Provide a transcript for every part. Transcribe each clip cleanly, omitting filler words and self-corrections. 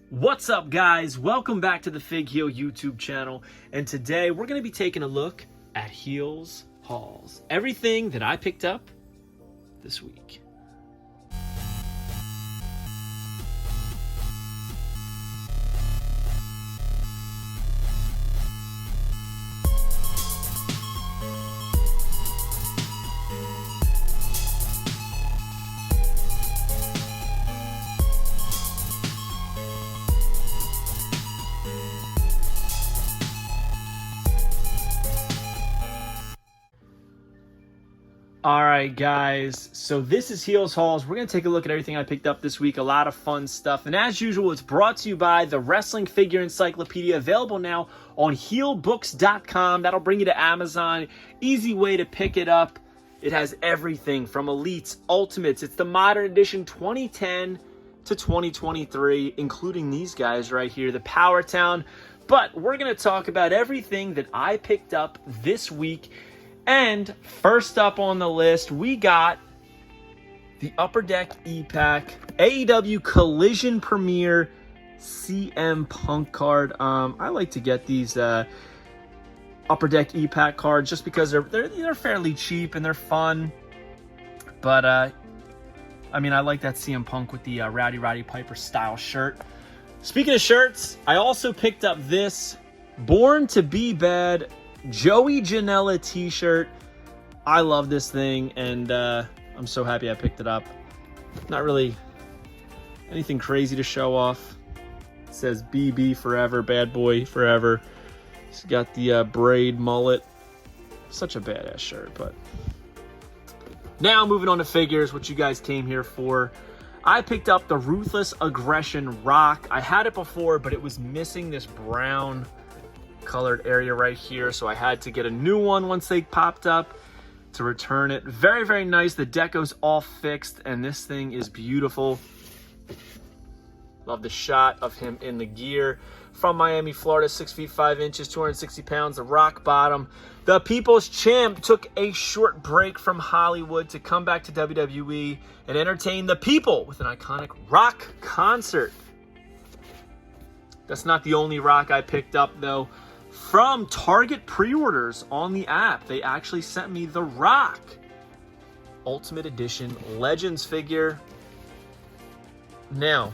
What's up, guys? Welcome back to the Fig Heel YouTube channel, and today we're going to be taking a look at Heels hauls. Everything that I picked up this week. Alright guys, so this is Heels Hauls. We're going to take a look at everything I picked up this week. A lot of fun stuff. And as usual, it's brought to you by the Wrestling Figure Encyclopedia, available now on heelbooks.com. That'll bring you to Amazon. Easy way to pick it up. It has everything from Elites, Ultimates. It's the Modern Edition 2010 to 2023, including these guys right here, the Power Town. But we're going to talk about everything that I picked up this week. And first up on the list, we got the Upper Deck E-Pack, AEW Collision Premiere CM Punk card. I like to get these Upper Deck E-Pack cards just because they're fairly cheap and they're fun. But I mean, I like that CM Punk with the Roddy Piper style shirt. Speaking of shirts, I also picked up this Born to Be Bad Joey Janela t-shirt. I love this thing, and I'm so happy I picked it up. Not really anything crazy to show off. It says BB forever, bad boy forever. He's got the braid mullet. Such a badass shirt. But now moving on to figures, what you guys came here for. I picked up the Ruthless Aggression Rock. I had it before, but it was missing this brown colored area right here, so I had to get a new one once they popped up to return it. Very, very nice. The deco's all fixed, and this thing is beautiful. Love the shot of him in the gear. From Miami, Florida, 6 feet 5 inches, 260 pounds, the rock bottom. The People's Champ took a short break from Hollywood to come back to WWE and entertain the people with an iconic rock concert. That's not the only rock I picked up, though. From Target pre-orders on the app, they actually sent me the Rock Ultimate Edition Legends figure. Now,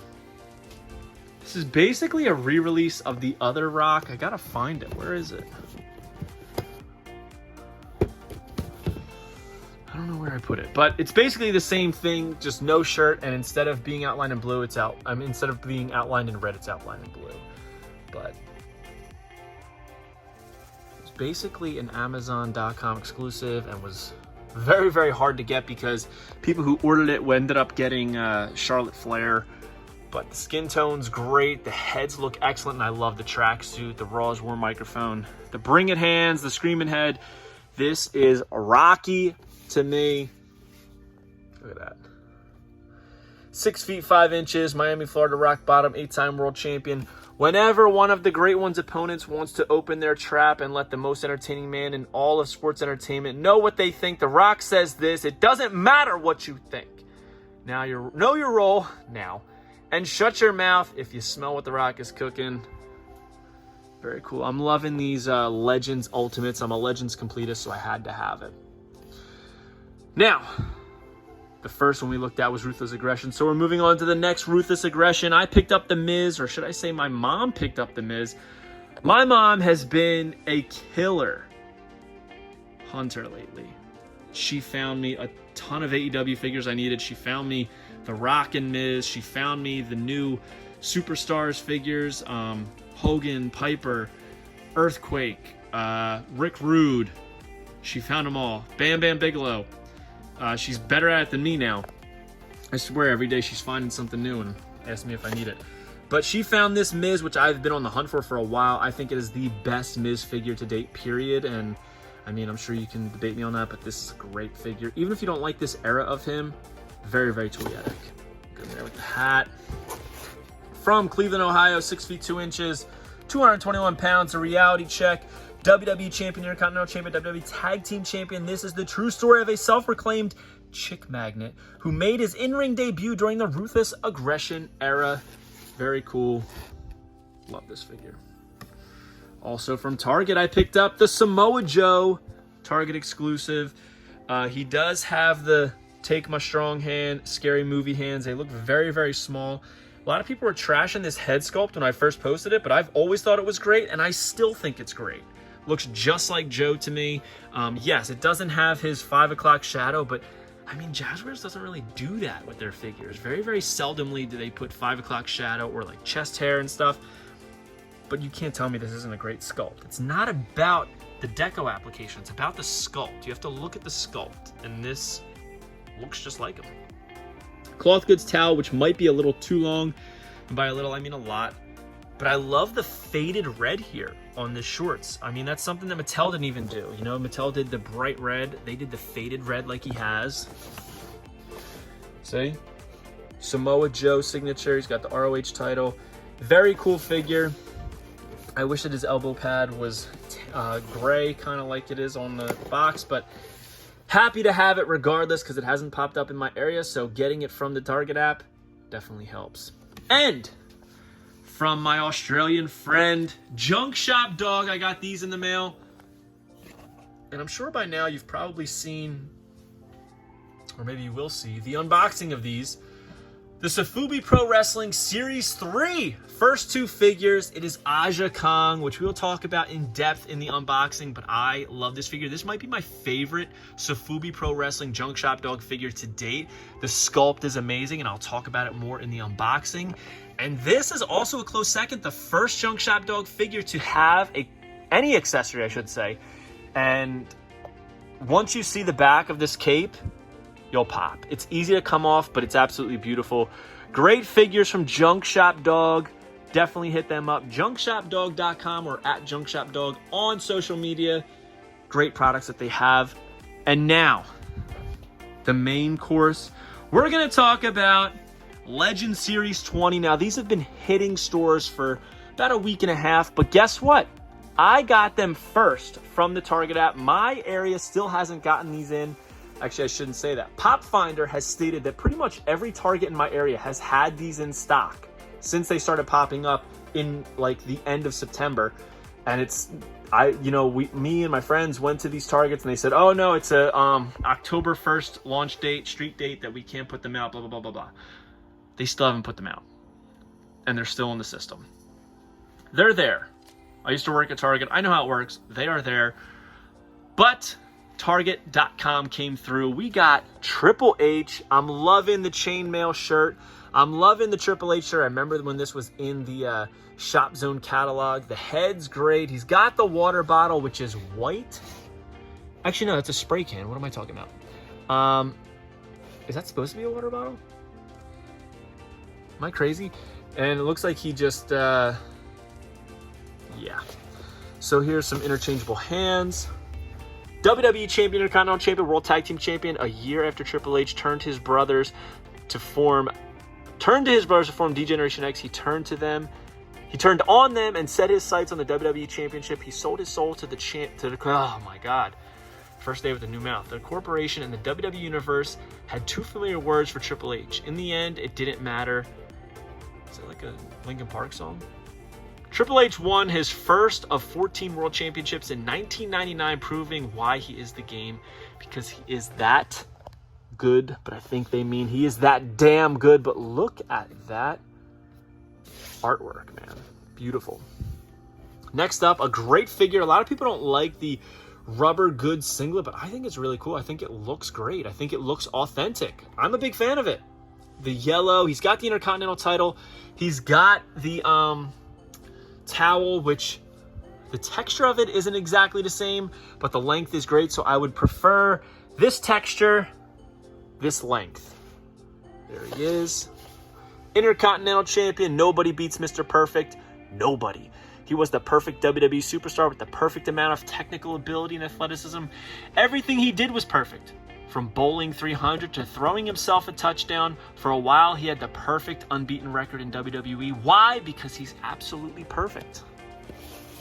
this is basically a re-release of the other Rock. I gotta find it. Where is it? I don't know where I put it, but it's basically the same thing, just no shirt, and instead of being outlined in blue, it's out. Instead of being outlined in red, it's outlined in blue. But it's basically an Amazon.com exclusive and was very, very hard to get because people who ordered it ended up getting Charlotte Flair. But the skin tone's great, the heads look excellent, and I love the tracksuit, the Raw's War microphone, the Bring It hands, the Screaming head. This is Rocky to me. Look at that. 6 feet 5 inches, Miami, Florida, rock bottom, 8-time world champion. Whenever one of the Great One's opponents wants to open their trap and let the most entertaining man in all of sports entertainment know what they think, The Rock says this: it doesn't matter what you think. Now know your role now, and shut your mouth if you smell what The Rock is cooking. Very cool. I'm loving these Legends Ultimates. I'm a Legends completist, so I had to have it. Now, the first one we looked at was Ruthless Aggression, so we're moving on to the next Ruthless Aggression. I picked up The Miz, or should I say my mom picked up The Miz. My mom has been a killer hunter lately. She found me a ton of AEW figures I needed. She found me the Rock and Miz. She found me the new Superstars figures, Hogan, Piper, Earthquake, Rick Rude. She found them all. Bam Bam Bigelow. She's better at it than me now. I swear every day she's finding something new and asks me if I need it. But she found this Miz, which I've been on the hunt for a while. I think it is the best Miz figure to date, period. And I mean, I'm sure you can debate me on that, but this is a great figure. Even if you don't like this era of him, very, very toyetic. Good there with the hat. From Cleveland, Ohio, 6 feet 2 inches, 221 pounds, a reality check. WWE Champion, Intercontinental Champion, WWE Tag Team Champion. This is the true story of a self-proclaimed chick magnet who made his in-ring debut during the Ruthless Aggression era. Very cool. Love this figure. Also from Target, I picked up the Samoa Joe Target exclusive. He does have the Take My Strong Hand, Scary Movie hands. They look very, very small. A lot of people were trashing this head sculpt when I first posted it, but I've always thought it was great, and I still think it's great. Looks just like Joe to me. Yes, it doesn't have his 5 o'clock shadow, but I mean, Jazzwares doesn't really do that with their figures. Very, very seldomly do they put 5 o'clock shadow or like chest hair and stuff. But you can't tell me this isn't a great sculpt. It's not about the deco application. It's about the sculpt. You have to look at the sculpt, and this looks just like him. Cloth goods towel, which might be a little too long. And by a little, I mean a lot. But I love the faded red here on the shorts. I mean, that's something that Mattel didn't even do. You know, Mattel did the bright red. They did the faded red like he has. See? Samoa Joe signature. He's got the ROH title. Very cool figure. I wish that his elbow pad was gray, kind of like it is on the box, but happy to have it regardless because it hasn't popped up in my area, so getting it from the Target app definitely helps. And from my Australian friend, Junk Shop Dog, I got these in the mail. And I'm sure by now you've probably seen, or maybe you will see, the unboxing of these. The Safubi Pro Wrestling Series 3, first 2 figures. It is Aja Kong, which we will talk about in depth in the unboxing, but I love this figure. This might be my favorite Safubi Pro Wrestling Junk Shop Dog figure to date. The sculpt is amazing, and I'll talk about it more in the unboxing. And this is also a close second, the first Junk Shop Dog figure to have any accessory, I should say. And once you see the back of this cape, you'll pop. It's easy to come off, but it's absolutely beautiful. Great figures from Junk Shop Dog. Definitely hit them up. JunkShopDog.com or at JunkShopDog on social media. Great products that they have. And now, the main course. We're going to talk about Legend Series 20. Now, these have been hitting stores for about a week and a half, but guess what? I got them first from the Target app. My area still hasn't gotten these in. Actually, I shouldn't say that. Pop Finder has stated that pretty much every Target in my area has had these in stock since they started popping up in like the end of September. And it's, me and my friends went to these Targets and they said, oh no, it's a October 1st launch date, street date that we can't put them out, blah, blah, blah, blah, blah. They still haven't put them out. And they're still in the system. They're there. I used to work at Target. I know how it works. They are there. But Target.com came through. We got Triple H. I'm loving the chainmail shirt. I'm loving the Triple H shirt. I remember when this was in the Shop Zone catalog. The head's great. He's got the water bottle, which is white. Actually, no, that's a spray can. What am I talking about? Is that supposed to be a water bottle? Am I crazy? And it looks like he just, yeah. So here's some interchangeable hands. WWE Champion, Intercontinental Champion, World Tag Team Champion, a year after Triple H turned to his brothers to form D-Generation X. He turned on them and set his sights on the WWE Championship. He sold his soul to oh my God. First day with a new mouth. The corporation and the WWE Universe had 2 familiar words for Triple H. In the end, it didn't matter. Is that like a Linkin Park song? Triple H won his first of 14 World Championships in 1999, proving why he is the game, because he is that good, but I think they mean he is that damn good. But look at that artwork, man. Beautiful. Next up, a great figure. A lot of people don't like the rubber goods singlet, but I think it's really cool. I think it looks great. I think it looks authentic. I'm a big fan of it. The yellow, he's got the Intercontinental title. He's got the towel, which the texture of it isn't exactly the same, but the length is great, so I would prefer this texture, this length. There he is. Intercontinental Champion. Nobody beats Mr. Perfect. Nobody. He was the perfect WWE superstar with the perfect amount of technical ability and athleticism. Everything he did was perfect. From bowling 300 to throwing himself a touchdown, for a while he had the perfect unbeaten record in WWE. Why? Because he's absolutely perfect.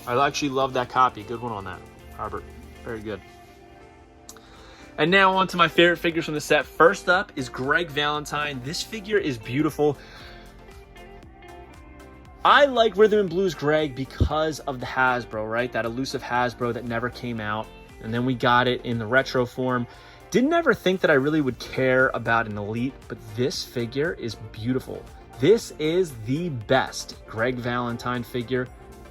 I actually love that copy. Good one on that, Robert. Very good. And now on to my favorite figures from the set. First up is Greg Valentine. This figure is beautiful. I like Rhythm and Blues Greg because of the Hasbro, right? That elusive Hasbro that never came out. And then we got it in the retro form. Didn't ever think that I really would care about an Elite, but this figure is beautiful. This is the best Greg Valentine figure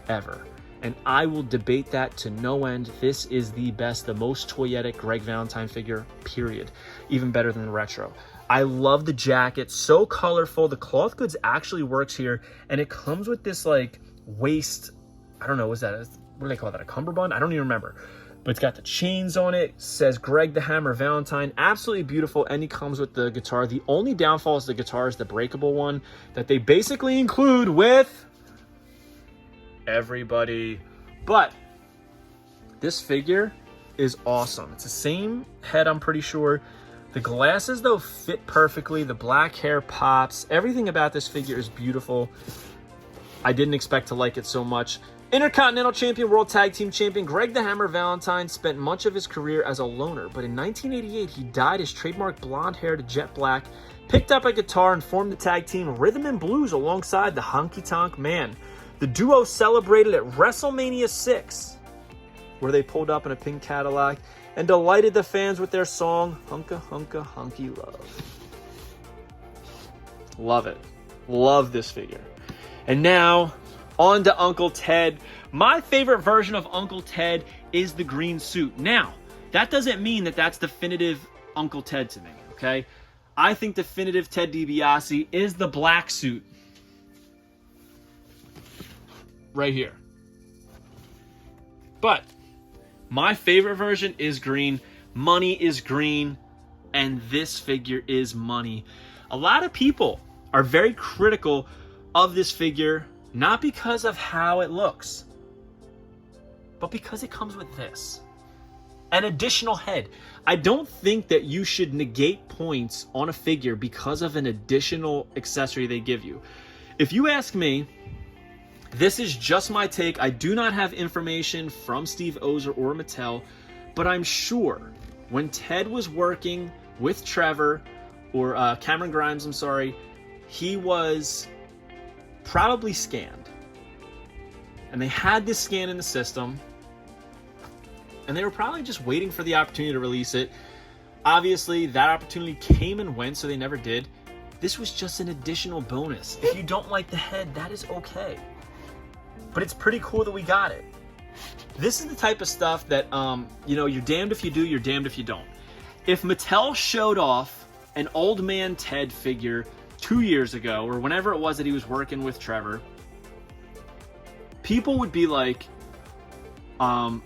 ever. And I will debate that to no end. This is the best, the most toyetic Greg Valentine figure, period. Even better than the retro. I love the jacket, so colorful. The cloth goods actually works here, and it comes with this like waist, I don't know, what do they call that, a cummerbund? I don't even remember. But it's got the chains on it, says Greg the Hammer Valentine, absolutely beautiful, and he comes with the guitar. The only downfall is the guitar is the breakable one that they basically include with everybody. But this figure is awesome. It's the same head, I'm pretty sure. The glasses, though, fit perfectly. The black hair pops. Everything about this figure is beautiful. I didn't expect to like it so much. Intercontinental Champion, World Tag Team Champion, Greg the Hammer Valentine spent much of his career as a loner, but in 1988, he dyed his trademark blonde hair to jet black, picked up a guitar, and formed the tag team Rhythm and Blues alongside the Honky Tonk Man. The duo celebrated at WrestleMania 6, where they pulled up in a pink Cadillac and delighted the fans with their song, Hunka Hunka Hunky Love. Love it. Love this figure. And now, on to Uncle Ted. My favorite version of Uncle Ted is the green suit. Now, that doesn't mean that that's definitive Uncle Ted to me, okay? I think definitive Ted DiBiase is the black suit. Right here. But my favorite version is green. Money is green. And this figure is money. A lot of people are very critical of this figure, not because of how it looks, but because it comes with this. An additional head. I don't think that you should negate points on a figure because of an additional accessory they give you. If you ask me, this is just my take. I do not have information from Steve Ozer or Mattel, but I'm sure when Ted was working with Trevor, or Cameron Grimes, I'm sorry, he was probably scanned. And they had this scan in the system, and they were probably just waiting for the opportunity to release it. Obviously, that opportunity came and went, so they never did. This was just an additional bonus. If you don't like the head, that is okay. But it's pretty cool that we got it. This is the type of stuff that, you're damned if you do, you're damned if you don't. If Mattel showed off an old man Ted figure 2 years ago, or whenever it was that he was working with Trevor, people would be like, oh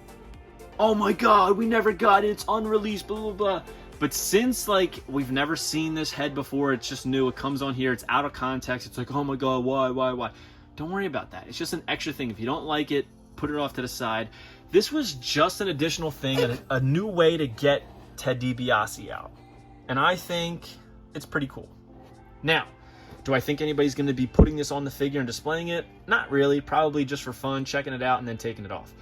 my God, we never got it, it's unreleased, blah, blah, blah. But since, we've never seen this head before, it's just new, it comes on here, it's out of context, it's like, oh my God, why? Don't worry about that. It's just an extra thing. If you don't like it, put it off to the side. This was just an additional thing, a new way to get Ted DiBiase out. And I think it's pretty cool. Now, do I think anybody's going to be putting this on the figure and displaying it? Not really. Probably just for fun, checking it out and then taking it off.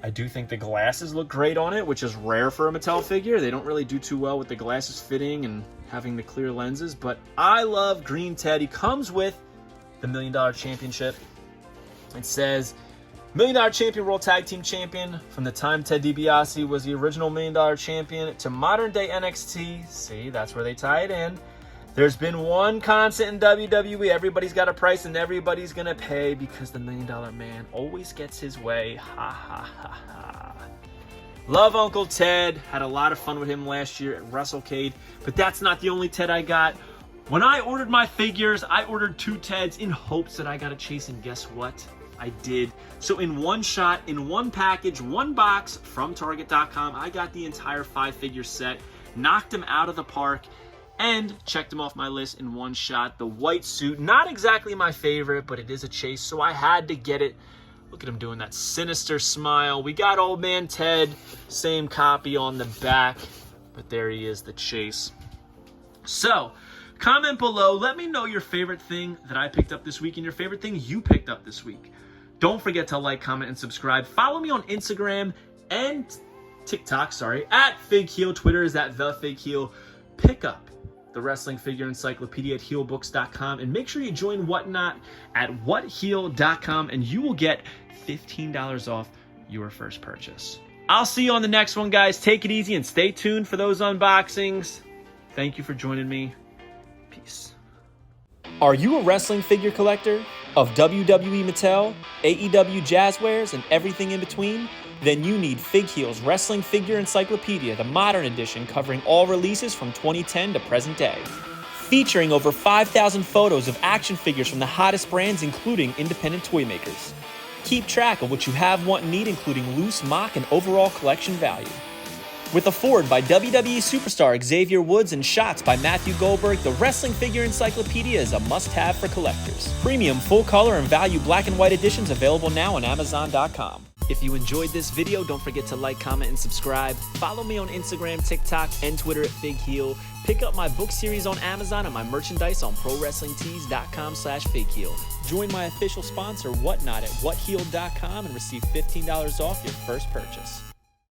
I do think the glasses look great on it, which is rare for a Mattel figure. They don't really do too well with the glasses fitting and having the clear lenses. But I love Green Ted. He comes with the $1 Million Championship. It says $1 Million Champion, World Tag Team Champion. From the time Ted DiBiase was the original $1 Million Champion to modern day NXT. See, that's where they tie it in. There's been one constant in WWE. Everybody's got a price and everybody's going to pay because the $1 Million Man always gets his way. Ha ha ha ha. Love Uncle Ted. Had a lot of fun with him last year at WrestleCade. But that's not the only Ted I got. When I ordered my figures, I ordered 2 Teds in hopes that I got a chase, and guess what? I did. So in one shot, in one package, one box from Target.com, I got the entire 5-figure set, knocked them out of the park, and checked them off my list in one shot. The white suit, not exactly my favorite, but it is a chase, so I had to get it. Look at him doing that sinister smile. We got Old Man Ted, same copy on the back, but there he is, the chase. So, comment below. Let me know your favorite thing that I picked up this week and your favorite thing you picked up this week. Don't forget to like, comment, and subscribe. Follow me on Instagram and TikTok, at FigHeel. Twitter is @TheFigHeel. Pick up the Wrestling Figure Encyclopedia at heelbooks.com, and make sure you join Whatnot at whatheel.com, and you will get $15 off your first purchase. I'll see you on the next one, guys. Take it easy and stay tuned for those unboxings. Thank you for joining me. Peace. Are you a wrestling figure collector of WWE Mattel, AEW Jazzwares, and everything in between? Then you need Fig Heel's Wrestling Figure Encyclopedia, the modern edition covering all releases from 2010 to present day. Featuring over 5,000 photos of action figures from the hottest brands, including independent toy makers. Keep track of what you have, want, and need, including loose, mock, and overall collection value. With a forward by WWE superstar Xavier Woods and shots by Matthew Goldberg, the Wrestling Figure Encyclopedia is a must-have for collectors. Premium, full-color, and value black and white editions available now on Amazon.com. If you enjoyed this video, don't forget to like, comment, and subscribe. Follow me on Instagram, TikTok, and Twitter at FigHeel. Pick up my book series on Amazon and my merchandise on ProWrestlingTees.com/FigHeel. Join my official sponsor, Whatnot, at whatheel.com and receive $15 off your first purchase.